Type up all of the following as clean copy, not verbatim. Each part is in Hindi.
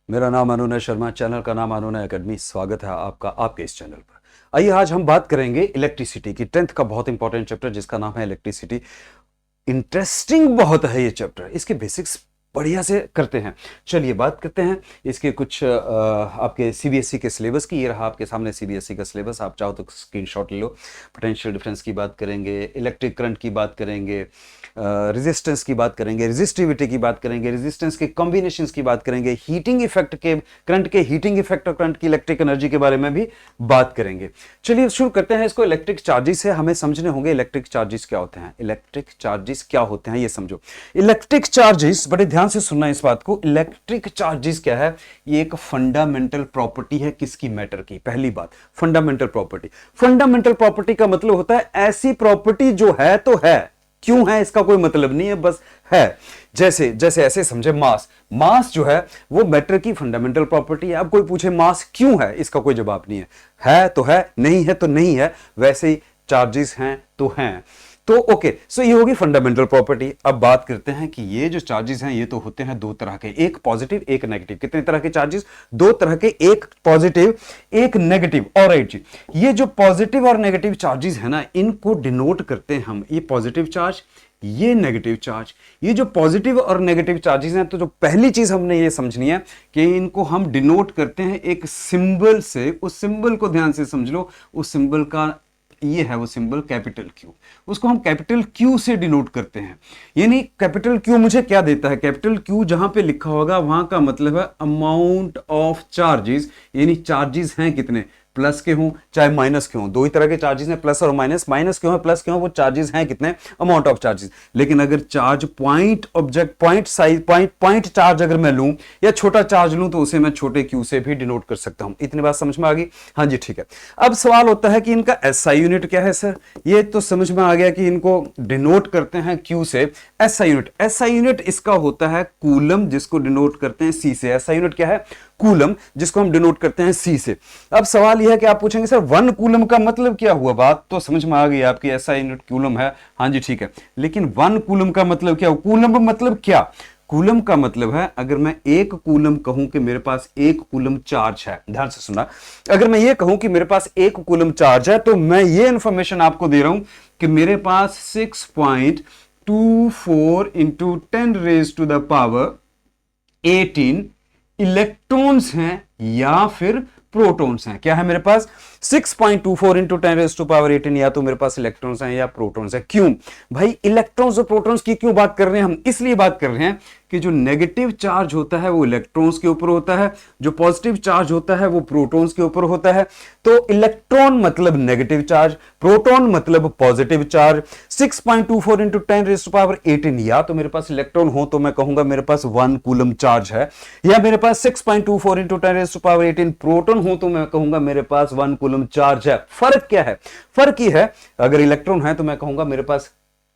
मेरा नाम अनुनय शर्मा, चैनल का नाम अनुनय एकेडमी। स्वागत है आपका आपके इस चैनल पर। आइए आज हम बात करेंगे इलेक्ट्रिसिटी की, 10th का बहुत इंपॉर्टेंट चैप्टर जिसका नाम है इलेक्ट्रिसिटी। इंटरेस्टिंग बहुत है ये चैप्टर, इसके बेसिक्स बढ़िया से करते हैं। चलिए बात करते हैं इसके कुछ आपके सीबीएसई के सिलेबस की। ये रहा आपके सामने सीबीएसई का सिलेबस, आप चाहो तो स्क्रीनशॉट ले लो। पोटेंशियल डिफरेंस की बात करेंगे, इलेक्ट्रिक करंट की बात करेंगे, रेजिस्टेंस की बात करेंगे, रेजिस्टिविटी की बात करेंगे, रेजिस्टेंस के कॉम्बिनेशंस की बात करेंगे, हीटिंग इफेक्ट के, करंट के हीटिंग इफेक्ट और करंट की इलेक्ट्रिक एनर्जी के बारे में भी बात करेंगे। चलिए शुरू करते हैं इसको। इलेक्ट्रिक चार्जेस है, हमें समझने होंगे इलेक्ट्रिक चार्जेस क्या होते हैं। इलेक्ट्रिक चार्जेस क्या होते हैं ये समझो। इलेक्ट्रिक चार्जेस, बड़े ध्यान से सुनना इस बात को। इलेक्ट्रिक चार्जेस क्या है? ये एक फंडामेंटल प्रॉपर्टी है किसकी? मैटर की। पहली बात, फंडामेंटल प्रॉपर्टी। फंडामेंटल प्रॉपर्टी का मतलब होता है ऐसी प्रॉपर्टी जो है तो है, क्यों है इसका कोई मतलब नहीं है, बस है। जैसे जैसे ऐसे समझे, मास। मास जो है वो मैटर की फंडामेंटल प्रॉपर्टी है। अब कोई पूछे मास क्यों है, इसका कोई जवाब नहीं है तो है, नहीं है तो नहीं है। वैसे ही चार्जेस हैं तो हैं। तो ओके, सो ये होगी फंडामेंटल प्रॉपर्टी। अब बात करते हैं कि ये जो चार्जेस हैं ये तो होते हैं दो तरह के, एक पॉजिटिव एक नेगेटिव। कितने तरह के चार्जेस? दो तरह के, एक पॉजिटिव एक नेगेटिव। ऑलराइट जी, ये जो पॉजिटिव और नेगेटिव चार्जेस है ना, इनको डिनोट करते हैं हम। ये पॉजिटिव चार्ज, ये नेगेटिव चार्ज। ये जो पॉजिटिव और नेगेटिव चार्जेस हैं, तो जो पहली चीज हमने ये समझनी है कि इनको हम डिनोट करते हैं एक सिंबल से। उस सिंबल को ध्यान से समझ लो। उस सिंबल का ये है वो सिंबल कैपिटल क्यू। उसको हम कैपिटल क्यू से डिनोट करते हैं। यानी कैपिटल क्यू मुझे क्या देता है? कैपिटल क्यू जहां पे लिखा होगा वहां का मतलब है अमाउंट ऑफ चार्जेस। यानी चार्जेस हैं कितने, प्लस के हों चाहे माइनस के हों। दो ही तरह के चार्जेस हैं, प्लस और माइनस। माइनस के हों प्लस के हों, वो चार्जेस हैं कितने, अमाउंट ऑफ चार्जेस। लेकिन अगर charge point object, point size, point charge अगर मैं लूं या छोटा चार्ज लूं तो उसे मैं छोटे क्यू से भी डिनोट कर सकता हूं। इतनी बात समझ में आ गई? हाँ जी, ठीक है। अब सवाल होता है कि इनका एसआई यूनिट क्या है सर? ये तो समझ में आ गया कि इनको डिनोट करते हैं क्यू से। एसआई यूनिट, एसआई यूनिट इसका होता है कूलम, जिसको डिनोट करते हैं सी से। एसआई यूनिट क्या है? कूलम, जिसको हम डिनोट करते हैं सी से। अब सवाल यह है कि आप पूछेंगे सर 1 कूलम का मतलब क्या हुआ? बात तो समझ में आ गई आपकी, ऐसा यूनिट कूलम है। हाँ जी, ठीक है। लेकिन 1 कूलम का मतलब क्या? कूलम मतलब क्या? कूलम का मतलब है, अगर मैं 1 कूलम कहूं कि मेरे पास 1 कूलम चार्ज है, ध्यान से सुनना। अगर मैं ये कहूं कि मेरे पास 1 कूलम चार्ज है, तो मैं ये इंफॉर्मेशन आपको दे रहा हूं कि मेरे पास 6.24 इंटू 10⁻18 इलेक्ट्रॉन्स हैं या फिर प्रोटॉन्स हैं। क्या है मेरे पास? 6.24 इंटू 10⁻18, या तो मेरे पास इलेक्ट्रॉन्स हैं या प्रोटॉन्स हैं। क्यों भाई इलेक्ट्रॉन्स और प्रोटॉन्स की क्यों बात कर रहे हैं हम? इसलिए बात कर रहे हैं कि जो नेगेटिव चार्ज होता है वो इलेक्ट्रॉन्स के ऊपर होता है, जो पॉजिटिव चार्ज होता है वो प्रोटॉन्स के ऊपर होता है। तो इलेक्ट्रॉन मतलब नेगेटिव चार्ज, प्रोटॉन मतलब पॉजिटिव चार्ज। 6.24 इंटू 10⁻18, या तो मेरे पास इलेक्ट्रॉन हो तो मैं कहूंगा मेरे पास 1 कूलम चार्ज है, या मेरे पास 6.24 इंटू 10⁻18 प्रोटॉन हो तो मैं कहूंगा मेरे पास 1 कूलम चार्ज है। फर्क क्या है? फर्क ये है, अगर इलेक्ट्रॉन है तो मैं कहूंगा मेरे पास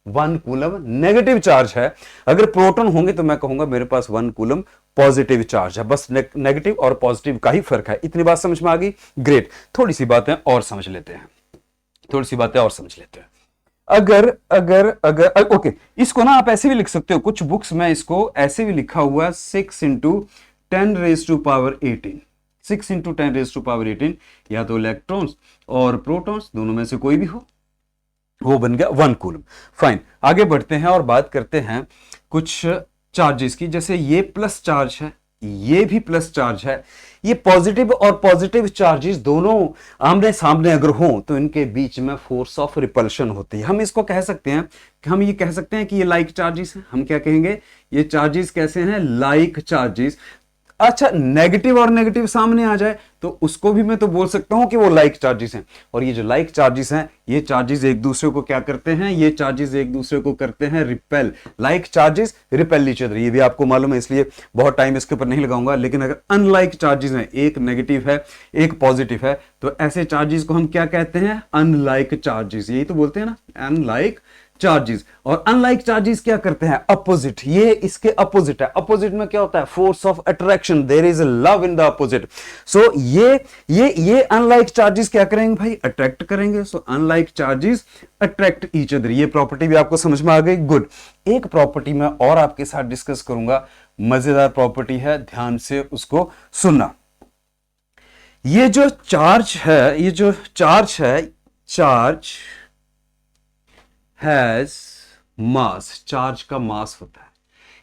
1 कूलम नेगेटिव चार्ज है, अगर प्रोटॉन होंगे तो मैं कहूंगा मेरे पास 1 कूलम पॉजिटिव चार्ज है। बस नेगेटिव और पॉजिटिव का ही फर्क है। इतनी बात समझ में आ गई? ग्रेट। थोड़ी सी बातें और समझ लेते हैं, अगर अगर अगर ओके, इसको ना आप ऐसे भी लिख सकते हो। कुछ बुक्स में इसको ऐसे भी लिखा हुआ है 6 इंटू 10⁻18, 6 इंटू 10⁻18, या तो इलेक्ट्रॉन्स और प्रोटॉन्स दोनों में से कोई भी हो, वो बन गया 1 कूलम। फाइन, आगे बढ़ते हैं और बात करते हैं कुछ चार्जेस की। जैसे ये प्लस चार्ज है, ये भी प्लस चार्ज है। ये पॉजिटिव और पॉजिटिव चार्जेस दोनों आमने सामने अगर हो तो इनके बीच में फोर्स ऑफ रिपल्शन होती है। हम इसको कह सकते हैं कि हम ये कह सकते हैं कि ये लाइक चार्जेस हैं। हम क्या कहेंगे? ये चार्जेस कैसे हैं? Like charges. अच्छा, नेगेटिव और नेगेटिव सामने आ जाए तो उसको भी मैं तो बोल सकता हूं कि वो लाइक चार्जेस हैं। और ये जो लाइक चार्जेस हैं, ये चार्जेस एक दूसरे को क्या करते हैं? ये चार्जेस एक दूसरे को करते हैं repel. Like charges repel each other, ये भी आपको मालूम है, इसलिए बहुत टाइम इसके ऊपर नहीं लगाऊंगा। लेकिन अगर अनलाइक चार्जेस हैं, एक नेगेटिव है एक पॉजिटिव है, तो ऐसे चार्जेस को हम क्या कहते हैं? Unlike charges. यही तो बोलते हैं ना, अनलाइक चार्जेस। और अनलाइक चार्जेस क्या करते हैं? अपोजिट। ये इसके अपोजिट है। अपोजिट में क्या होता है? Force of attraction. There is love in the opposite. So ये अनलाइक चार्जेस क्या करेंगे भाई? अट्रैक्ट करेंगे। So unlike charges attract each other. ये प्रॉपर्टी भी आपको समझ में आ गई? गुड। एक प्रॉपर्टी मैं और आपके साथ डिस्कस करूंगा, मजेदार प्रॉपर्टी है, ध्यान से उसको सुनना। ये जो चार्ज है, ये जो चार्ज है, चार्ज हैज मास, चार्ज का मास होता है,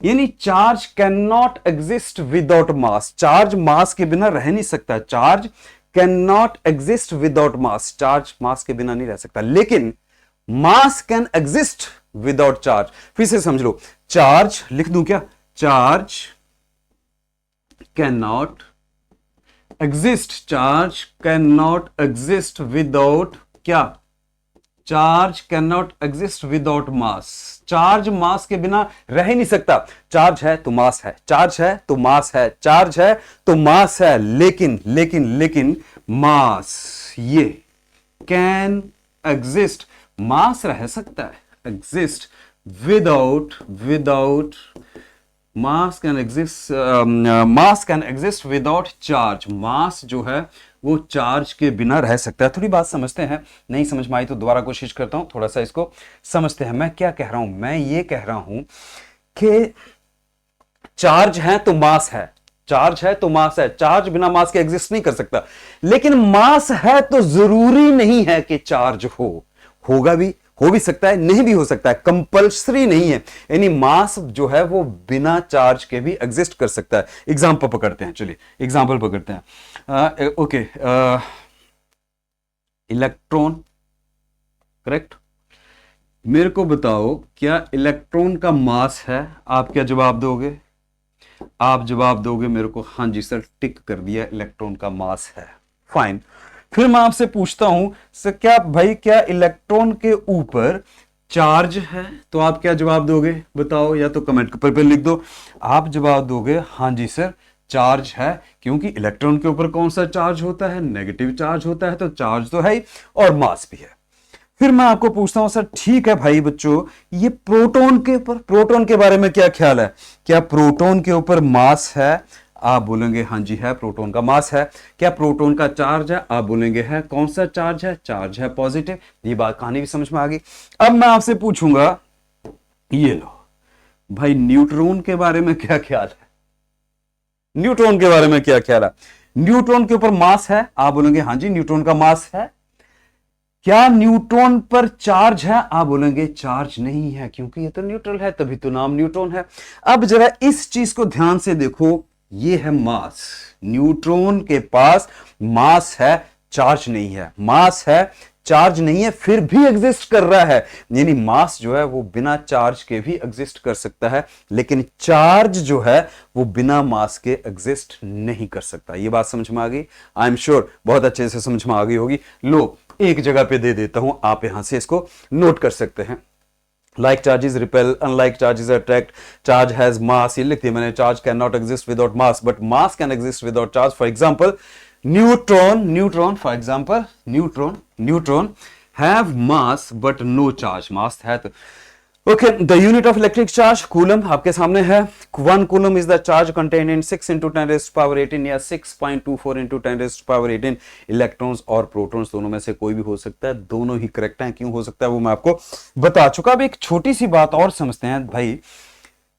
यानी charge can not exist without mass, charge mass के बिना रह नहीं सकता, charge can not exist without mass, charge mass के बिना नहीं रह सकता, लेकिन mass can exist without charge. फिर से समझ लो, चार्ज लिख दूं क्या, charge can not exist, charge can not exist without क्या, charge can not exist without mass, charge mass के बिना रह ही नहीं सकता, चार्ज है तो मास है, चार्ज है तो मास है, चार्ज है तो मास है, लेकिन लेकिन लेकिन मास ये कैन एग्जिस्ट, मास रह सकता है, exist without mass can exist, mass can exist without charge, mass जो है वो चार्ज के बिना रह सकता है। थोड़ी बात समझते हैं, नहीं समझ में आई तो दोबारा कोशिश करता हूं, थोड़ा सा इसको समझते हैं। मैं क्या कह रहा हूं, मैं ये कह रहा हूं कि चार्ज है तो मास है, चार्ज है तो मास है, चार्ज बिना मास के एग्जिस्ट नहीं कर सकता, लेकिन मास है तो जरूरी नहीं है कि चार्ज होगा भी, हो भी सकता है, नहीं भी हो सकता है, कंपल्सरी नहीं है, यानी मास जो है वो बिना चार्ज के भी एग्जिस्ट कर सकता है। एग्जांपल पकड़ते हैं, चलिए एग्जांपल पकड़ते हैं। ओके, इलेक्ट्रॉन, करेक्ट, मेरे को बताओ क्या इलेक्ट्रॉन का मास है, आप क्या जवाब दोगे, आप जवाब दोगे मेरे को हाँ जी सर, टिक कर दिया, इलेक्ट्रॉन का मास है, फाइन। फिर मैं आपसे पूछता हूं सर, क्या भाई क्या इलेक्ट्रॉन के ऊपर चार्ज है, तो आप क्या जवाब दोगे बताओ, या तो कमेंट पर लिख दो, आप जवाब दोगे हाँ जी सर चार्ज है, क्योंकि इलेक्ट्रॉन के ऊपर कौन सा चार्ज होता है, नेगेटिव चार्ज होता है, तो चार्ज तो है ही और मास भी है। फिर मैं आपको पूछता हूं सर, ठीक है भाई बच्चों, ये प्रोटॉन के ऊपर, प्रोटॉन के बारे में क्या ख्याल है, क्या प्रोटॉन के ऊपर मास है, आप बोलेंगे हाँ जी है, प्रोटॉन का मास है। क्या प्रोटॉन का चार्ज है, आप बोलेंगे है, कौन सा चार्ज है, चार्ज है पॉजिटिव। ये बात कहानी भी समझ में आ गई। अब मैं आपसे पूछूंगा, ये लो भाई, न्यूट्रॉन के बारे में क्या ख्याल है, न्यूट्रॉन के बारे में क्या ख्याल है, न्यूट्रॉन के ऊपर मास है, आप बोलेंगे हाँ जी न्यूट्रॉन का मास है। क्या न्यूट्रॉन पर चार्ज है, आप बोलेंगे चार्ज नहीं है, क्योंकि ये तो न्यूट्रल है, तभी तो नाम न्यूट्रॉन है। अब जरा इस चीज को ध्यान से देखो, ये है मास, न्यूट्रॉन के पास मास है, चार्ज नहीं है, मास है चार्ज नहीं है, फिर भी एग्जिस्ट कर रहा है, यानी मास जो है वो बिना चार्ज के भी एग्जिस्ट कर सकता है, लेकिन चार्ज जो है वो बिना मास के एग्जिस्ट नहीं कर सकता। ये बात समझ में आ गई, आई एम श्योर बहुत अच्छे से समझ में आ गई होगी। लो एक जगह पे दे देता हूं, आप यहां से इसको नोट कर सकते हैं। Like charges repel, unlike charges attract, charge has mass, ये लिख दिया मैंने, charge cannot exist without mass, but mass can exist without charge. For example, neutron, for example, neutron have mass but no charge, mass है तो okay. The unit of electric charge coulomb आपके सामने है, 1 coulomb is the charge contain in 6 × 10⁻18 या 6.24 × 10⁻18 इलेक्ट्रॉन्स और प्रोटॉन्स, दोनों में से कोई भी हो सकता है, दोनों ही करेक्ट हैं। क्यों हो सकता है वो मैं आपको बता चुका। अब एक छोटी सी बात और समझते हैं भाई,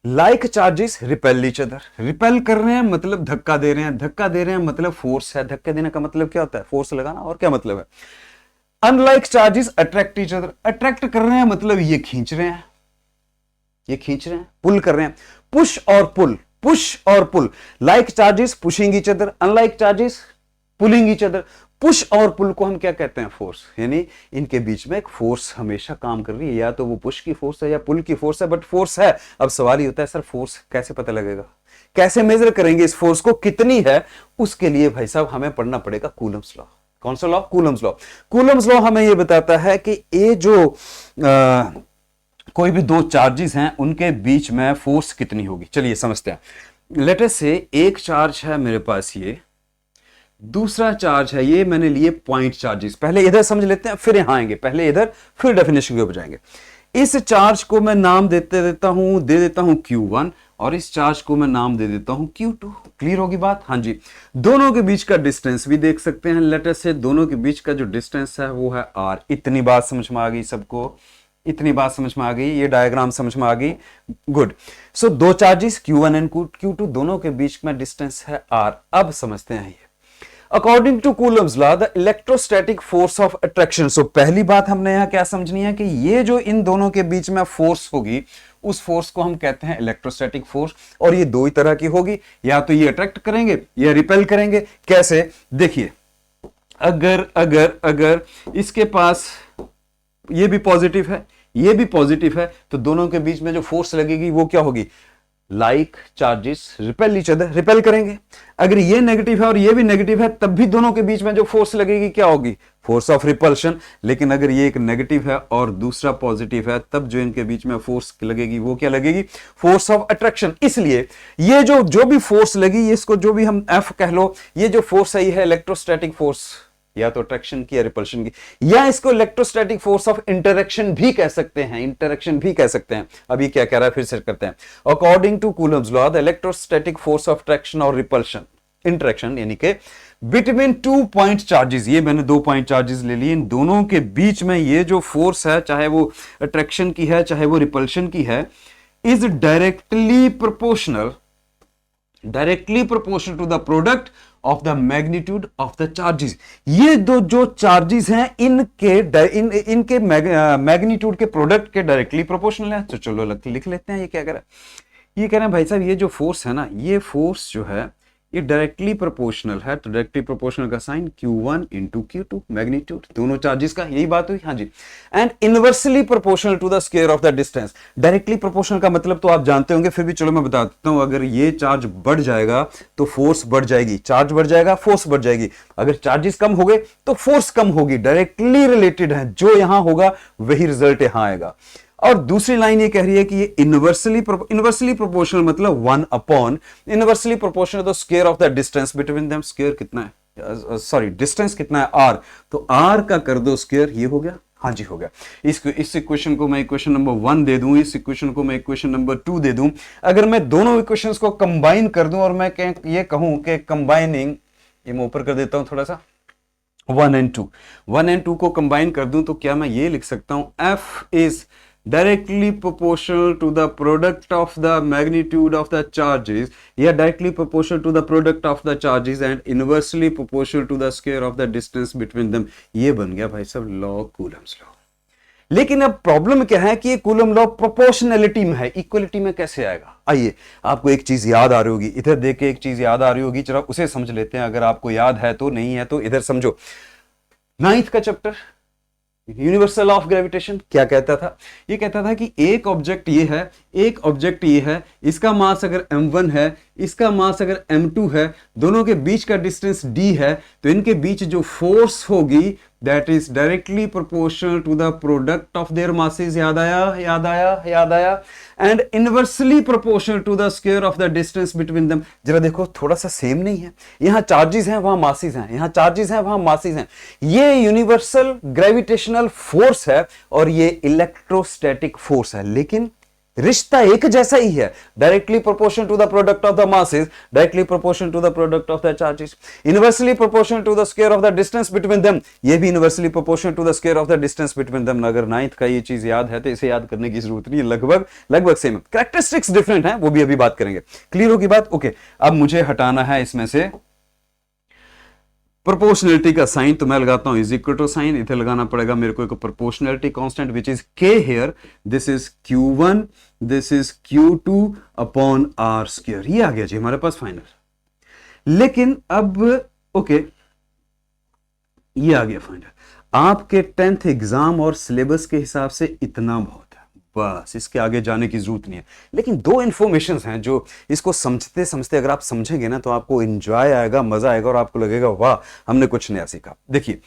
like charges repel each other, repel कर रहे हैं मतलब धक्का दे रहे हैं, धक्का दे रहे हैं मतलब फोर्स है, धक्के देने का मतलब क्या होता है, फोर्स लगाना, और क्या मतलब है। Unlike charges attract each other, attract कर रहे हैं मतलब ये खींच रहे हैं, ये खींच रहे हैं, पुल कर रहे हैं, पुश और पुल, पुश और pull. Like charges pushing each other, unlike charges pulling each other. Push और पुल को हम क्या कहते हैं, फोर्स, यानी इनके बीच में एक फोर्स हमेशा काम कर रही है, या तो वो पुश की फोर्स है या पुल की फोर्स है, बट फोर्स है। अब सवाल ये होता है सर फोर्स कैसे पता लगेगा, कैसे मेजर करेंगे इस फोर्स को, कितनी है, उसके लिए भाई साहब हमें पढ़ना पड़ेगा कूलम्स लॉ। कौन सा law, Coulomb's law. Coulomb's law हमें ये बताता है कि ये जो कोई भी दो चार्जेस हैं उनके बीच में फोर्स कितनी होगी। चलिए समझते हैं। लेट अस से एक चार्ज है मेरे पास, ये दूसरा चार्ज है, ये मैंने लिए पॉइंट चार्जेस। पहले इधर समझ लेते हैं फिर यहां आएंगे, पहले इधर फिर डेफिनेशन के ऊपर जाएंगे। इस चार्ज को मैं नाम दे देता हूं Q1 और इस चार्ज को मैं नाम दे देता हूं Q2। क्लियर होगी बात, हाँ जी। दोनों के बीच का डिस्टेंस भी देख सकते हैं, लेट अस से दोनों के बीच का जो डिस्टेंस है वो है R। इतनी बात समझ में आ गई सबको, इतनी बात समझ में आ गई, ये डायग्राम समझ में आ गई, गुड। सो दो चार्जेस Q1 एंड Q2 दोनों के बीच में डिस्टेंस है R। अब समझते हैं ये according to Coulomb's law the electrostatic force of attraction. So पहली बात हमने यहां क्या समझनी है कि ये जो इन दोनों के बीच में फोर्स होगी उस फोर्स को हम कहते हैं इलेक्ट्रोस्टैटिक फोर्स। और ये दो ही तरह की होगी, या तो ये अट्रैक्ट करेंगे या रिपेल करेंगे। कैसे, देखिए अगर अगर अगर इसके पास ये भी पॉजिटिव है ये भी पॉजिटिव है तो दोनों के बीच में जो फोर्स लगेगी वो क्या होगी, like charges repel each other, repel करेंगे। अगर ये नेगेटिव है और ये भी नेगेटिव है तब भी दोनों के बीच में जो फोर्स लगेगी क्या होगी, फोर्स ऑफ रिपल्शन। लेकिन अगर ये एक नेगेटिव है और दूसरा पॉजिटिव है तब जो इनके बीच में फोर्स लगेगी वो क्या लगेगी, फोर्स ऑफ अट्रैक्शन। इसलिए ये जो भी फोर्स लगी, इसको जो भी हम F कह लो, ये जो फोर्स है ये है इलेक्ट्रोस्टैटिक फोर्स, या तो अट्रैक्शन की या रिपल्शन की, या इसको इलेक्ट्रोस्टैटिक फोर्स ऑफ इंटरेक्शन भी कह सकते हैं, इंटरेक्शन भी कह सकते हैं। अभी क्या कह रहा है फिर से करते हैं। According to Coulomb's law the electrostatic force of attraction और रिपल्शन, इंटरेक्शन यानी कि बिटवीन 2 पॉइंट चार्जेस, ये मैंने 2 पॉइंट चार्जेस ले लिए, इन दोनों के बीच में ये जो फोर्स है चाहे वो अट्रैक्शन की है चाहे वो रिपल्शन की है, is directly proportional to the product of the magnitude of the charges. ये दो जो चार्जेस हैं इनके मैग्नीट्यूड के प्रोडक्ट के डायरेक्टली प्रोपोर्शनल है। तो चलो लिख लेते हैं ये क्या कह रहा है। ये कह रहे हैं भाई साहब ये जो फोर्स है ना, ये फोर्स जो है ये डायरेक्टली प्रोपोर्शनल है। तो डायरेक्टली प्रोपोर्शनल का sign Q1 into Q2, magnitude दोनों चार्जेस का, यही बात हुई। हाँ जी। And inversely proportional to the square of the distance. Directly proportional का मतलब तो आप जानते होंगे, फिर भी चलो मैं बता देता हूं। अगर ये चार्ज बढ़ जाएगा तो फोर्स बढ़ जाएगी, चार्ज बढ़ जाएगा फोर्स बढ़ जाएगी। अगर चार्जेस कम हो गए तो फोर्स कम होगी, डायरेक्टली रिलेटेड है। जो यहां होगा वही रिजल्ट यहां आएगा। और दूसरी लाइन ये कह रही है कि ये इनवर्सली प्रोपोर्शनल मतलब 1 upon inversely proportional the square of the distance between them. Square कितना है, सॉरी डिस्टेंस कितना है, R। तो R का कर दो स्क्वायर, ये हो गया। हाँ जी हो गया। इस इक्वेशन को मैं इक्वेशन नंबर 1 दे दूं, इस इक्वेशन को मैं इक्वेशन नंबर 2 दे दूं। अगर मैं दोनों इक्वेशंस को कंबाइन कर दूं और मैं ये कहूं कि कंबाइनिंग, ये मैं ऊपर कर देता हूं थोड़ा सा, 1 एंड 2 को कंबाइन कर दूं तो क्या मैं ये लिख सकता हूं, F is directly proportional to the product of the magnitude of the charges, या directly proportional to the product of the charges and inversely proportional to the square of the distance between them। ये बन गया भाई साहब लॉ, कूलम्स लॉ। लेकिन अब प्रॉब्लम क्या है कि ये कूलम लॉ प्रोपोर्शनैलिटी में है, इक्वलिटी में कैसे आएगा। आइए आपको एक चीज याद आ रही होगी, इधर देख के एक चीज याद आ रही होगी, चलो उसे समझ लेते हैं। अगर आपको याद है तो, नहीं है तो इधर समझो। 9th का चैप्टर यूनिवर्सल ऑफ ग्रेविटेशन क्या कहता था, ये कहता था कि एक ऑब्जेक्ट ये है, एक ऑब्जेक्ट ये है, इसका मास अगर m1 है, इसका मास अगर m2 है, दोनों के बीच का डिस्टेंस d है, तो इनके बीच जो फोर्स होगी that is directly proportional to the product of their masses. याद आया। And inversely proportional to the square of the distance between them. जरा देखो थोड़ा सा सेम नहीं है, यहां चार्जेस हैं वहां मासेस हैं, यहां चार्जेस हैं वहां मासेस हैं। ये यूनिवर्सल ग्रेविटेशनल फोर्स है और ये इलेक्ट्रोस्टैटिक फोर्स है, लेकिन रिश्ता एक जैसा ही है, directly proportional to the product of the masses, directly proportional to the product of the charges, inversely proportional to the square of the distance between them. ये भी inversely proportional to the square of the distance between them. अगर 9th का ये चीज याद है तो इसे याद करने की जरूरत नहीं है, लगभग सेम है। कैरेक्टरिस्टिक्स डिफरेंट है, वो भी अभी बात करेंगे। क्लियर होगी बात? ओके। अब मुझे हटाना है इसमें से प्रोपोर्शनलिटी का साइन, तो मैं लगाता हूं इज इक्वल टू साइन, इधर लगाना पड़ेगा मेरे को एक proportionality constant which is k here, this is Q1, this is Q2 upon R square. ये आ गया जी हमारे पास फाइनल। लेकिन अब ओके, ये आ गया फाइनल। आपके 10th एग्जाम और सिलेबस के हिसाब से इतना बहुत, बस इसके आगे जाने की जरूरत नहीं है। लेकिन 2 इंफॉर्मेशंस हैं जो इसको समझते समझते अगर आप समझेंगे ना तो आपको एंजॉय आएगा, मजा आएगा और आपको लगेगा वाह हमने कुछ नया सीखा। देखिए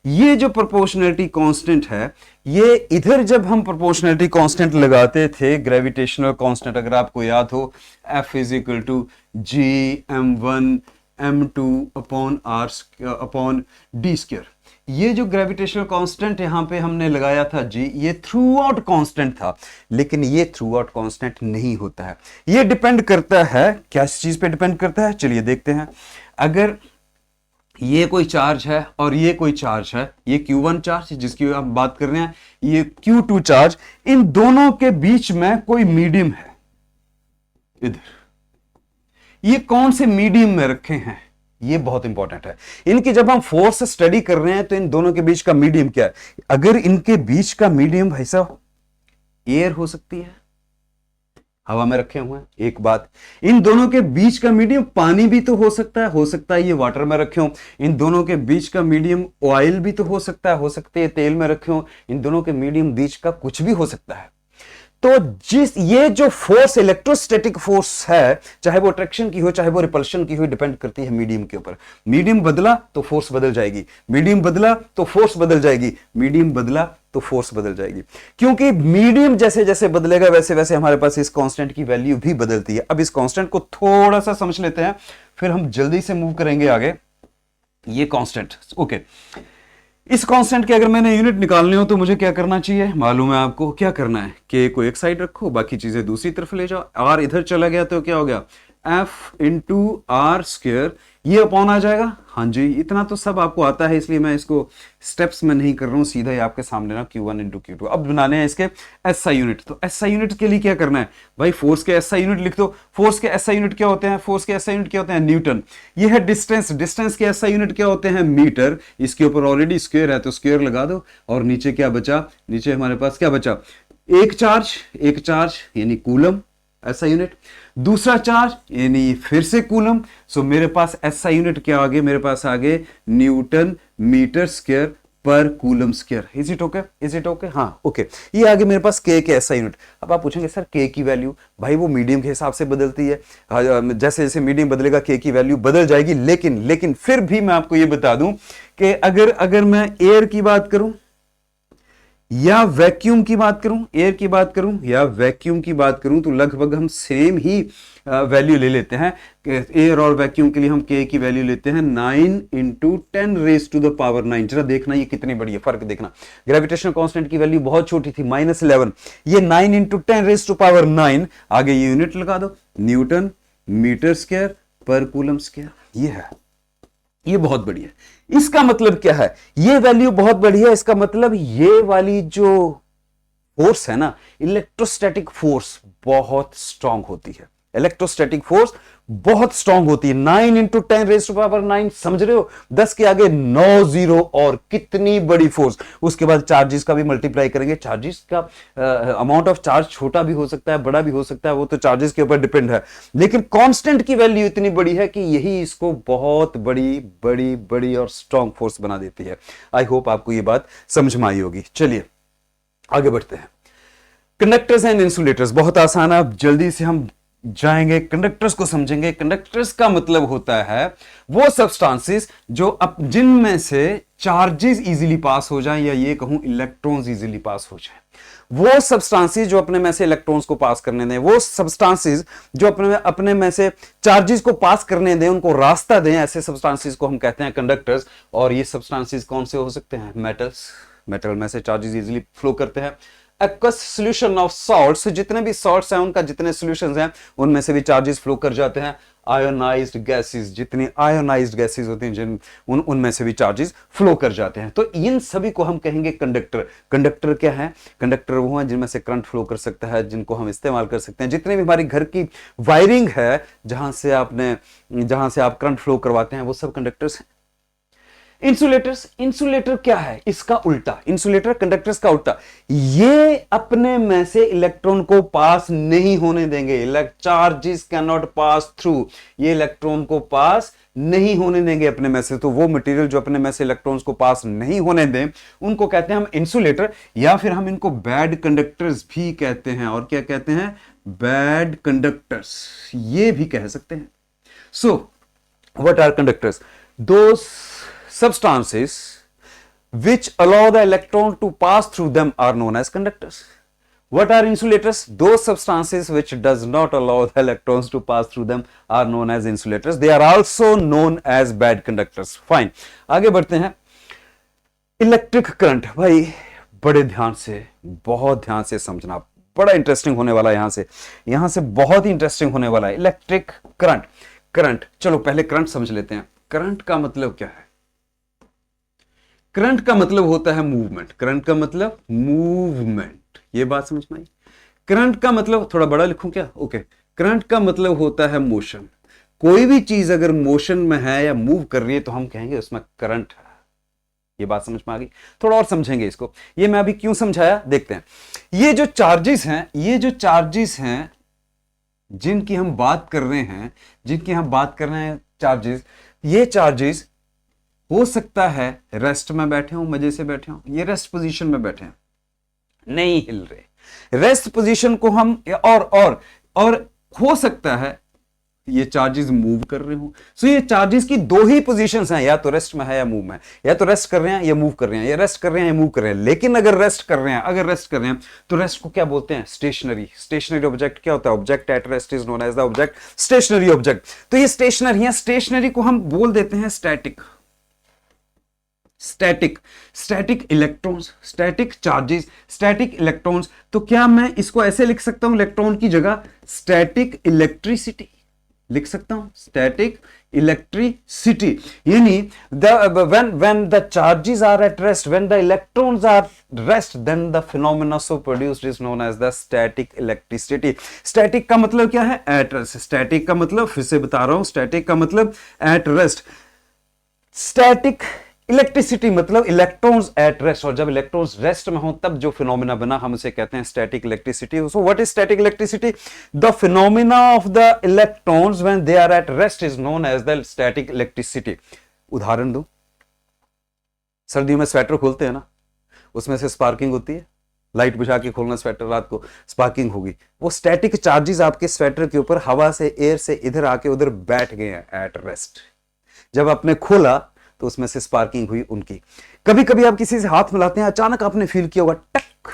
ये जो प्रोपोर्शनैलिटी कांस्टेंट है, ये इधर जब हम प्रोपोर्शनैलिटी कांस्टेंट लगाते थे, ग्रेविटेशनल कांस्टेंट अगर आपको याद हो, F is equal to Gm1 m2 upon R upon D square. ये जो ग्रेविटेशनल कांस्टेंट यहां पे हमने लगाया था G, ये थ्रू आउट कांस्टेंट था, लेकिन ये थ्रू आउट कांस्टेंट नहीं होता है। ये डिपेंड करता है क्या चीज पे डिपेंड करता है, चलिए देखते हैं। अगर ये कोई चार्ज है और ये कोई चार्ज है, ये Q1 चार्ज जिसकी हम बात कर रहे हैं, ये Q2 चार्ज, इन दोनों के बीच में कोई मीडियम है इधर। ये कौन से मीडियम में रखे हैं, ये बहुत इंपॉर्टेंट है। इनकी जब हम फोर्स स्टडी कर रहे हैं तो इन दोनों के बीच का मीडियम क्या है। अगर इनके बीच का मीडियम भाई साहब एयर हो सकती है, हवा में रखे हुए हैं, एक बात। इन दोनों के बीच का मीडियम पानी भी तो हो सकता है ये वाटर में रखे हो। इन दोनों के बीच का मीडियम ऑयल भी तो हो सकता है तेल में रखे हो। इन दोनों के मीडियम बीच का कुछ भी हो सकता है। तो ये जो फोर्स इलेक्ट्रोस्टैटिक फोर्स है, चाहे वो अट्रैक्शन की हो चाहे वो रिपल्शन की हो, डिपेंड करती है मीडियम के ऊपर। मीडियम बदला तो फोर्स बदल जाएगी, मीडियम बदला तो फोर्स बदल जाएगी, मीडियम बदला तो फोर्स बदल जाएगी। क्योंकि मीडियम जैसे जैसे बदलेगा वैसे वैसे हमारे पास इस कांस्टेंट की वैल्यू भी बदलती है। अब इस कांस्टेंट को थोड़ा सा समझ लेते हैं, फिर हम जल्दी से मूव करेंगे आगे। ये कांस्टेंट, ओके, इस कांस्टेंट के अगर मैंने यूनिट निकालने हो तो मुझे क्या करना चाहिए, मालूम है आपको क्या करना है। के को एक साइड रखो, बाकी चीजें दूसरी तरफ ले जाओ। आर इधर चला गया तो क्या हो गया, एफ इंटू आर स्क्वायर, ये अपॉन आ जाएगा। हाँ जी, इतना तो सब आपको आता है, इसलिए मैं इसको स्टेप्स में नहीं कर रहा हूं, सीधा ही आपके सामने ना Q1 इंटू Q2। अब बनाने हैं इसके SI यूनिट। तो SI यूनिट के लिए क्या करना है भाई, फोर्स के SI यूनिट लिख दो। फोर्स के SI यूनिट क्या होते हैं, फोर्स के SI यूनिट क्या होते हैं, न्यूटन। ये है डिस्टेंस, डिस्टेंस के SI यूनिट क्या होते हैं, मीटर। इसके ऊपर ऑलरेडी स्क्वायर है तो स्क्वायर लगा दो। और नीचे क्या बचा, नीचे हमारे पास क्या बचा, एक चार्ज यानी कूलम SI यूनिट, दूसरा चार्ज यानी फिर से कूलम। सो मेरे पास SI यूनिट क्या आगे, मेरे पास आगे न्यूटन मीटर स्क्वायर पर coulomb square. Is it okay, हाँ ओके। ये आगे मेरे पास के SI यूनिट। अब आप पूछेंगे सर के की वैल्यू, भाई वो मीडियम के हिसाब से बदलती है, जैसे जैसे मीडियम बदलेगा के की वैल्यू बदल जाएगी। लेकिन फिर भी मैं आपको ये बता दूं कि अगर मैं एयर की बात करूं या वैक्यूम की बात करूं, एयर की बात करूं या वैक्यूम की बात करूं, तो लगभग हम सेम ही वैल्यू ले लेते हैं। एयर और वैक्यूम के लिए हम के की वैल्यू लेते हैं 9 into 10 raise to the power 9। जरा देखना ये कितनी बड़ी है, फर्क देखना। ग्रेविटेशनल कांस्टेंट की वैल्यू बहुत छोटी थी, -11, ये 9 इंटू 10 रेज टू पावर 9। आगे ये यूनिट लगा दो, न्यूटन मीटर स्क्वायर पर कूलम स्क्वायर। ये है, ये बहुत बढ़िया है। इसका मतलब क्या है, ये वैल्यू बहुत बढ़िया, इसका मतलब ये वाली जो फोर्स है ना, इलेक्ट्रोस्टैटिक फोर्स बहुत स्ट्रांग होती है। इलेक्ट्रोस्टैटिक फोर्स बहुत स्ट्रांग होती है। 9 इंटू 10 रेज टू पावर 9, समझ रहे हो, 10 के आगे 9 जीरो, और कितनी बड़ी फोर्स। उसके बाद चार्जेस का भी मल्टीप्लाई करेंगे। चार्जेस का अमाउंट ऑफ चार्ज छोटा भी हो सकता है, बड़ा भी हो सकता है, वो तो चार्जेस के ऊपर डिपेंड है। लेकिन कांस्टेंट की वैल्यू इतनी बड़ी है कि यही इसको बहुत बड़ी बड़ी बड़ी और स्ट्रांग फोर्स बना देती है। आई होप आपको ये बात समझ में आई होगी। चलिए आगे बढ़ते हैं। कंडक्टर्स एंड इंसुलेटर्स बहुत आसान है, अब जल्दी से हम जाएंगे, कंडक्टर्स को समझेंगे। कंडक्टर्स का मतलब होता है वो सब्सटेंसेस जो जिनमें से चार्जेस इजीली पास हो जाएं, या ये कहूं इलेक्ट्रॉन्स इजीली पास हो जाएं। वो सब्सटेंसेस जो अपने में से इलेक्ट्रॉन्स को पास करने दें, वो सब्सटेंसेस जो अपने में से चार्जेस को पास करने दें, उनको रास्ता दें, ऐसे सब्सटेंसेस को हम कहते हैं कंडक्टर्स। और ये सब्सटेंसेस कौन से हो सकते हैं, मेटल्स। मेटल में से चार्जेस इजीली फ्लो करते हैं। एक्वस सॉल्यूशन ऑफ सॉल्ट्स, जितने भी सॉल्ट्स हैं उनका जितने सॉल्यूशंस हैं उनमें से भी चार्जेस फ्लो कर जाते हैं। आयोनाइज्ड गैसेस, जितनी आयोनाइज्ड गैसेस होती हैं उनमें से भी चार्जेस फ्लो कर जाते हैं। तो इन सभी को हम कहेंगे कंडक्टर। कंडक्टर क्या है, कंडक्टर वो हैं जिनमें से करंट फ्लो कर सकता है, जिनको हम इस्तेमाल कर सकते हैं। जितने भी हमारी घर की वायरिंग है, जहां से आप करंट फ्लो करवाते हैं, वो सब कंडक्टर्स हैं। इंसुलेटर्स, इंसुलेटर क्या है, इसका उल्टा। इंसुलेटर कंडक्टर्स का उल्टा, ये अपने में से इलेक्ट्रॉन को पास नहीं होने देंगे। Charges can not pass through, ये इलेक्ट्रॉन को पास नहीं होने देंगे अपने में से। तो वो मटेरियल जो अपने में से इलेक्ट्रॉन्स को पास नहीं होने दें, उनको कहते हैं हम इंसुलेटर, या फिर हम इनको बैड कंडक्टर्स भी कहते हैं। और क्या कहते हैं, बैड कंडक्टर्स, ये भी कह सकते हैं। So what are conductors, those substances which allow the electron to pass through them are known as conductors. What are insulators? Those substances which does not allow the electrons to pass through them are known as insulators. They are also known as bad conductors. Fine. आगे बढ़ते हैं। इलेक्ट्रिक करंट, भाई बड़े ध्यान से, बहुत ध्यान से समझना, बड़ा इंटरेस्टिंग होने वाला है। यहां से बहुत ही इंटरेस्टिंग होने वाला है। इलेक्ट्रिक करंट, करंट, चलो पहले करंट समझ लेते हैं। करंट का मतलब क्या है, करंट का मतलब होता है मूवमेंट, करंट का मतलब मूवमेंट, ये बात समझ में आई। करंट का मतलब, थोड़ा बड़ा लिखूं क्या, ओके, करंट का मतलब होता है मोशन। कोई भी चीज अगर मोशन में है या मूव कर रही है तो हम कहेंगे उसमें करंट है। ये बात समझ में आ गई? थोड़ा और समझेंगे इसको, ये मैं अभी क्यों समझाया देखते हैं। ये जो चार्जेस हैं, ये जो चार्जेस हैं जिनकी हम बात कर रहे हैं, जिनकी हम बात कर रहे हैं चार्जेस, ये चार्जेस हो सकता है रेस्ट में बैठे हो, मजे से बैठे हो, ये रेस्ट पोजीशन में बैठे हैं, नहीं हिल रहे, रेस्ट पोजीशन को हम और हो सकता है ये चार्जेस मूव कर रहे हो। सो ये चार्जेस की दो ही पोजीशंस हैं, या तो रेस्ट में है या मूव में, या तो रेस्ट कर रहे हैं या मूव कर रहे हैं, या रेस्ट कर रहे हैं या मूव कर रहे हैं। लेकिन अगर रेस्ट कर रहे हैं, तो रेस्ट को क्या बोलते हैं, स्टेशनरी। स्टेशनरी ऑब्जेक्ट क्या होता है, object at rest is known as the object stationary object. तो ये स्टेशनरी है, स्टेशनरी को हम बोल देते हैं static. Static electrons, static charges, static electrons. तो क्या मैं इसको ऐसे लिख सकता हूं इलेक्ट्रॉन की जगह, स्टैटिक इलेक्ट्रिसिटी लिख सकता हूं, स्टैटिक इलेक्ट्रिसिटी। यानी when the charges are at rest, when the electrons are rest, then the phenomena so produced is known as the static electricity. Static का मतलब क्या है, at rest। स्टैटिक का मतलब, फिर से बता रहा हूं, स्टैटिक का मतलब at rest। स्टैटिक इलेक्ट्रिसिटी मतलब इलेक्ट्रॉन्स एट रेस्ट, और जब इलेक्ट्रॉन्स रेस्ट में हो तब जो फिनोमिना बना हम उसे कहते हैं static electricity. So what is static electricity, the phenomena of the electrons when they are at rest is known as the static electricity. उदाहरण दो, सर्दियों में स्वेटर खोलते हैं ना, उसमें से स्पार्किंग होती है, लाइट बुझा के खोलना स्वेटर, रात को स्पार्किंग होगी, वो स्टैटिक चार्जेस आपके स्वेटर के ऊपर हवा से, एयर से इधर आके उधर बैठ गए हैं एट रेस्ट। जब आपने खोला तो उसमें से स्पार्किंग हुई उनकी। कभी कभी आप किसी से हाथ मिलाते हैं, अचानक आपने फील किया होगा टक,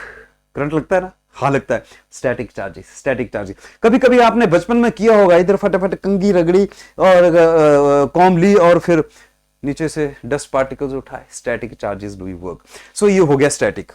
करंट लगता है ना, हाँ लगता है, स्टैटिक चार्जेस, स्टैटिक चार्जेस। कभी कभी आपने बचपन में किया होगा, इधर फटाफट कंघी रगड़ी और कॉम ली और फिर नीचे से डस्ट पार्टिकल्स उठाए, स्टैटिक चार्जेस डू वर्क। सो ये हो गया स्टैटिक।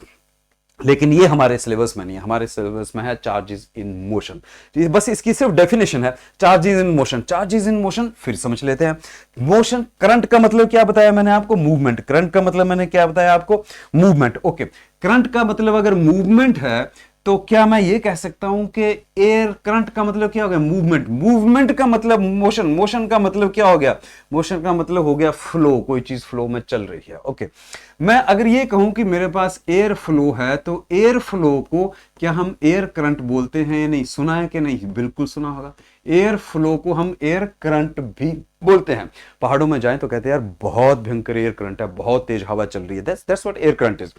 लेकिन ये हमारे सिलेबस में नहीं है, हमारे सिलेबस में है चार्जेस इन मोशन। बस इसकी सिर्फ डेफिनेशन है, charges in motion. Charges in motion फिर समझ लेते हैं। मोशन, करंट का मतलब क्या बताया मैंने आपको, मूवमेंट। करंट का मतलब मैंने क्या बताया आपको, मूवमेंट। ओके, करंट का मतलब अगर मूवमेंट है तो क्या मैं ये कह सकता हूं कि एयर, करंट का मतलब क्या हो गया, मूवमेंट। मूवमेंट का मतलब मोशन, मोशन का मतलब क्या हो गया, मोशन का मतलब हो गया फ्लो, कोई चीज फ्लो में चल रही है। ओके, मैं अगर ये कहूं कि मेरे पास एयर फ्लो है, तो एयर फ्लो को क्या हम एयर करंट बोलते हैं या नहीं, सुना है कि नहीं, बिल्कुल सुना होगा। एयर फ्लो को हम एयर करंट भी बोलते हैं। पहाड़ों में जाएं तो कहते हैं यार बहुत भयंकर एयर करंट है, बहुत तेज हवा चल रही है, that's what air current is.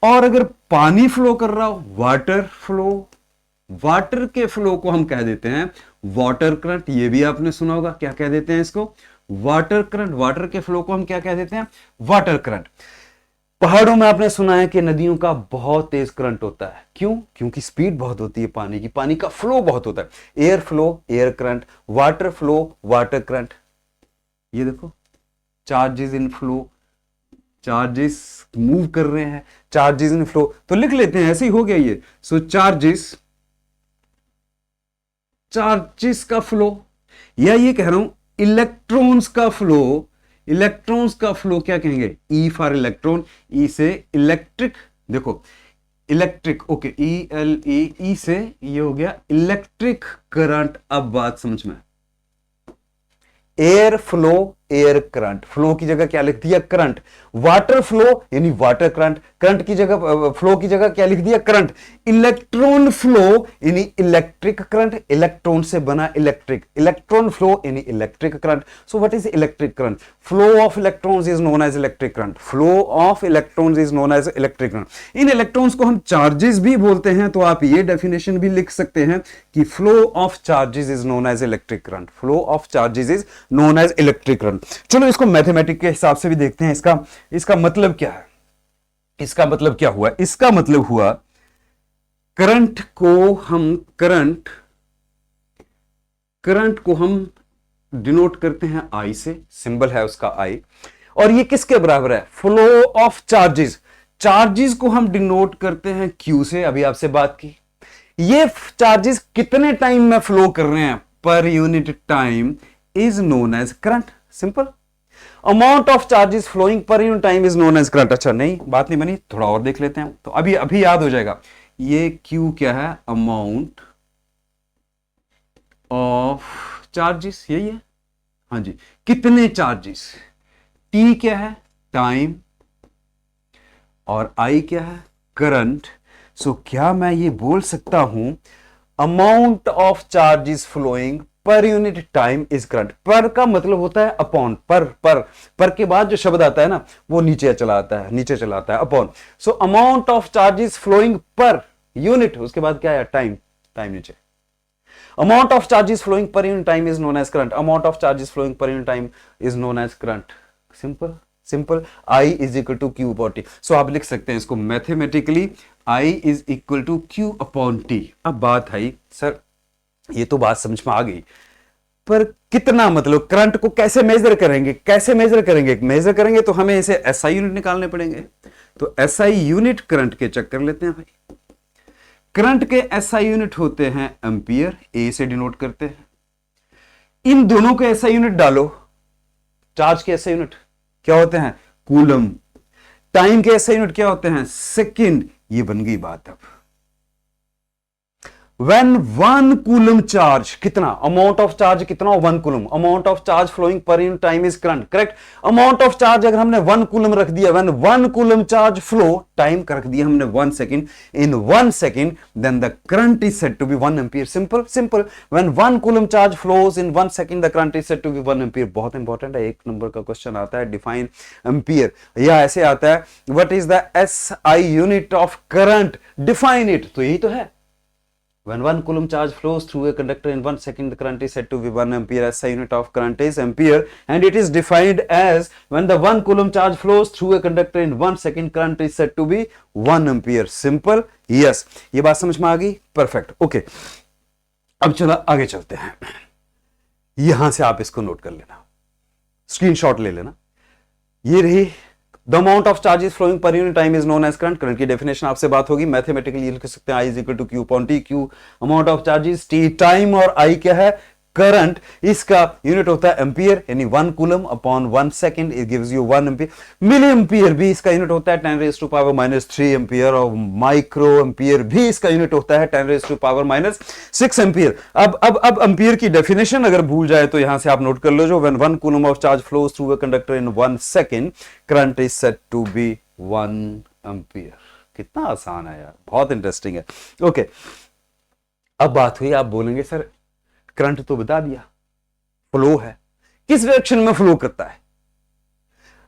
और अगर पानी फ्लो कर रहा हो, वाटर फ्लो, वाटर के फ्लो को हम कह देते हैं वाटर करंट। ये भी आपने सुना होगा, क्या कह देते हैं इसको, वाटर करंट। वाटर के फ्लो को हम क्या कह देते हैं, वाटर करंट। पहाड़ों में आपने सुना है कि नदियों का बहुत तेज करंट होता है, क्यों, क्योंकि स्पीड बहुत होती है पानी की, पानी का फ्लो बहुत होता है। Air flow air current, water flow water current. ये देखो, चार्जेस इन फ्लो, चार्जेस मूव कर रहे हैं, चार्जेस इन फ्लो, तो लिख लेते हैं, ऐसे ही हो गया ये। सो चार्जेस, चार्जेस का फ्लो, या ये कह रहा हूं इलेक्ट्रॉन्स का फ्लो। इलेक्ट्रॉन्स का फ्लो क्या कहेंगे, ई फॉर इलेक्ट्रॉन, ई से इलेक्ट्रिक, देखो electric, okay, E L E से ये हो गया इलेक्ट्रिक करंट। अब बात समझ में, air flow air current, flow की जगह क्या लिख दिया, करंट। वाटर फ्लो यानी वाटर करंट, करंट की जगह, फ्लो की जगह क्या लिख दिया, करंट। इलेक्ट्रॉन फ्लो यानी इलेक्ट्रिक करंट, इलेक्ट्रॉन से बना इलेक्ट्रिक, इलेक्ट्रॉन फ्लो यानी electric current. So what is electric current, flow of electrons is known as electric current, flow of electrons is known as electric current. इन इलेक्ट्रॉन्स को हम चार्जेस भी बोलते हैं, तो आप ये डेफिनेशन भी लिख सकते हैं कि flow of charges is known as electric current, flow of charges is known as electric current. चलो इसको मैथमेटिक के हिसाब से भी देखते हैं, इसका मतलब क्या है, इसका मतलब क्या हुआ, इसका मतलब हुआ करंट को हम डिनोट करते हैं आई से, सिंबल है उसका आई, और ये किसके बराबर है, फ्लो ऑफ चार्जेस। चार्जेस को हम डिनोट करते हैं क्यू से, अभी आपसे बात की। ये चार्जेस कितने टाइम में फ्लो कर रहे हैं per unit time is known as current, simple. Amount of charges flowing per unit time is known as current. अच्छा नहीं, बात नहीं बनी, थोड़ा और देख लेते हैं। तो अभी अभी याद हो जाएगा। ये Q क्या है? अमाउंट ऑफ चार्जेस, यही है। हाँ जी, कितने चार्जेस। T क्या है? टाइम। और I क्या है? करंट। सो क्या मैं ये बोल सकता हूं amount of charges flowing per unit time is current. Per का मतलब होता है अपॉन। पर के बाद जो शब्द आता है ना वो नीचे चला आता है upon. So amount of charges flowing per unit, उसके बाद क्या है? टाइम नीचे। Amount of charges flowing per unit time is known as current. Amount of charges flowing per unit time is known as current. Simple. I is equal to Q upon T. So आप लिख सकते हैं इसको mathematically I is equal to Q upon T. अब बात है सर, ये तो बात समझ में आ गई, पर कितना, मतलब करंट को कैसे मेजर करेंगे? मेजर करेंगे तो हमें इसे SI यूनिट निकालने पड़ेंगे। तो SI यूनिट करंट के चक्कर लेते हैं भाई। करंट के SI यूनिट होते हैं एम्पियर, A से डिनोट करते हैं। इन दोनों के SI यूनिट डालो। चार्ज के SI यूनिट क्या होते हैं? कूलम। टाइम के SI यूनिट क्या होते हैं? सेकंड। ये बन गई बात। अब when 1 कूलम चार्ज, कितना अमाउंट ऑफ चार्ज, कितना 1 coulomb, amount of charge flowing per unit time is current. Correct. Amount of charge अगर हमने 1 कूलम रख दिया, when 1 coulomb charge flow, time का रख दिया हमने 1 second, in 1 second then the current is said to be 1 ampere. Simple. when 1 coulomb charge flows in 1 second the current is said to be 1 ampere. बहुत इंपॉर्टेंट है, 1 नंबर का क्वेश्चन आता है, डिफाइन एम्पियर, या ऐसे आता है what is the SI unit of current, define it. तो यही तो है, when 1 coulomb charge flows through a conductor in 1 second, the current is said to be 1 ampere. SI unit of current is ampere, and it is defined as when the 1 coulomb charge flows through a conductor in 1 second, current is said to be 1 ampere. Simple. Yes, ये बात समझ में आ गई? Perfect. Okay. अब चला आगे चलते हैं। यहां से आप इसको नोट कर लेना, स्क्रीनशॉट ले लेना। ये रही the amount of charges flowing per unit time is known as current. Current की डेफिनेशन आपसे बात होगी, मैथमेटिकली लिख सकते हैं I is equal to Q upon T. Q amount of charges, T time, और I क्या है? करंट। इसका यूनिट होता है एम्पियर, यानी 1 कूलम upon 1 second, it gives you 1 ampere. Milli ampere भी इसका यूनिट होता है 10 raise to power minus 3 ampere, और माइक्रो एम्पियर भी इसका यूनिट होता है 10 raise to power minus 6 ampere. अब एम्पियर की डेफिनेशन अगर भूल जाए तो यहां से आप नोट कर लो, जो when 1 coulomb of charge flows through a conductor in 1 second, current is said to be 1 ampere. कितना आसान है यार, बहुत इंटरेस्टिंग है। ओके, अब बात हुई, आप बोलेंगे सर करंट तो बता दिया, फ्लो है, किस डायरेक्शन में फ्लो करता है?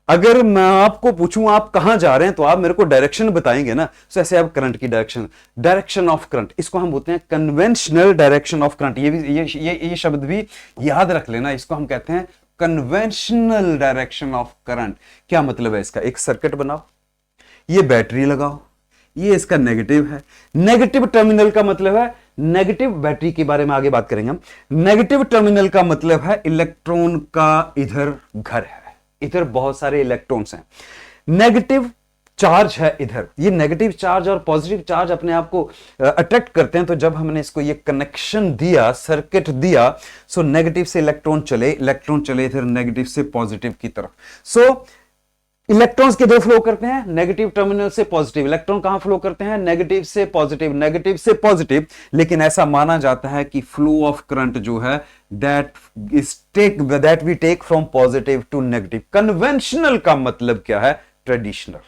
अगर मैं आपको पूछूं आप कहां जा रहे हैं तो आप मेरे को डायरेक्शन बताएंगे ना। तो ऐसे आप करंट की डायरेक्शन ऑफ करंट, इसको हम बोलते हैं कन्वेंशनल डायरेक्शन ऑफ करंट। ये शब्द भी याद रख लेना, इसको हम कहते हैं कन्वेंशनल डायरेक्शन ऑफ करंट। क्या मतलब है इसका? एक सर्किट बनाओ, ये बैटरी लगाओ, ये इसका नेगेटिव है। नेगेटिव टर्मिनल का मतलब है, नेगेटिव बैटरी के बारे में आगे बात करेंगे हम। नेगेटिव टर्मिनल का मतलब है इलेक्ट्रॉन का इधर घर है, इधर बहुत सारे इलेक्ट्रॉन्स हैं, नेगेटिव चार्ज है इधर। ये नेगेटिव चार्ज और पॉजिटिव चार्ज अपने आप को अट्रैक्ट करते हैं। तो जब हमने इसको ये कनेक्शन दिया, सर्किट दिया, सो नेगेटिव से इलेक्ट्रॉन चले इधर नेगेटिव से पॉजिटिव की तरफ। सो इलेक्ट्रॉन्स किधर फ्लो करते हैं? नेगेटिव टर्मिनल से पॉजिटिव। इलेक्ट्रॉन कहां फ्लो करते हैं? नेगेटिव से पॉजिटिव। लेकिन ऐसा माना जाता है कि फ्लो ऑफ करंट जो है that we take from positive to negative. Conventional का मतलब क्या है? ट्रेडिशनल।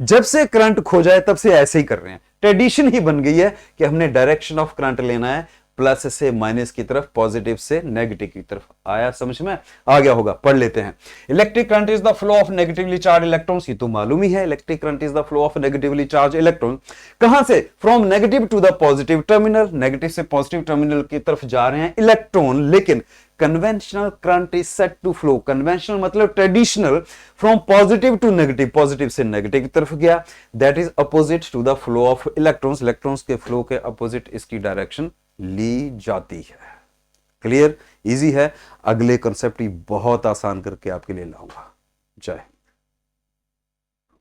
जब से करंट खोजा है तब से ऐसे ही कर रहे हैं, ट्रेडिशन ही बन गई है कि हमने डायरेक्शन ऑफ करंट लेना है प्लस से माइनस की तरफ, पॉजिटिव से नेगेटिव की तरफ। आया समझ में? आ गया होगा, पढ़ लेते हैं। Electric current is the flow of negatively charge electrons, ये तो मालूम ही है। Electric current is the flow of negatively charge electron. कहां से? From negative to the positive terminal, negative से पॉजिटिव टर्मिनल की तरफ जा रहे हैं इलेक्ट्रॉन। लेकिन conventional current is set to flow, conventional मतलब traditional, from positive to negative, positive से नेगेटिव की तरफ गया। That is opposite to the flow of electrons, electrons के फ्लो के अपोजिट इसकी डायरेक्शन ली जाती है। क्लियर? इजी है। अगले कंसेप्ट ही बहुत आसान करके आपके लिए लाऊंगा। जय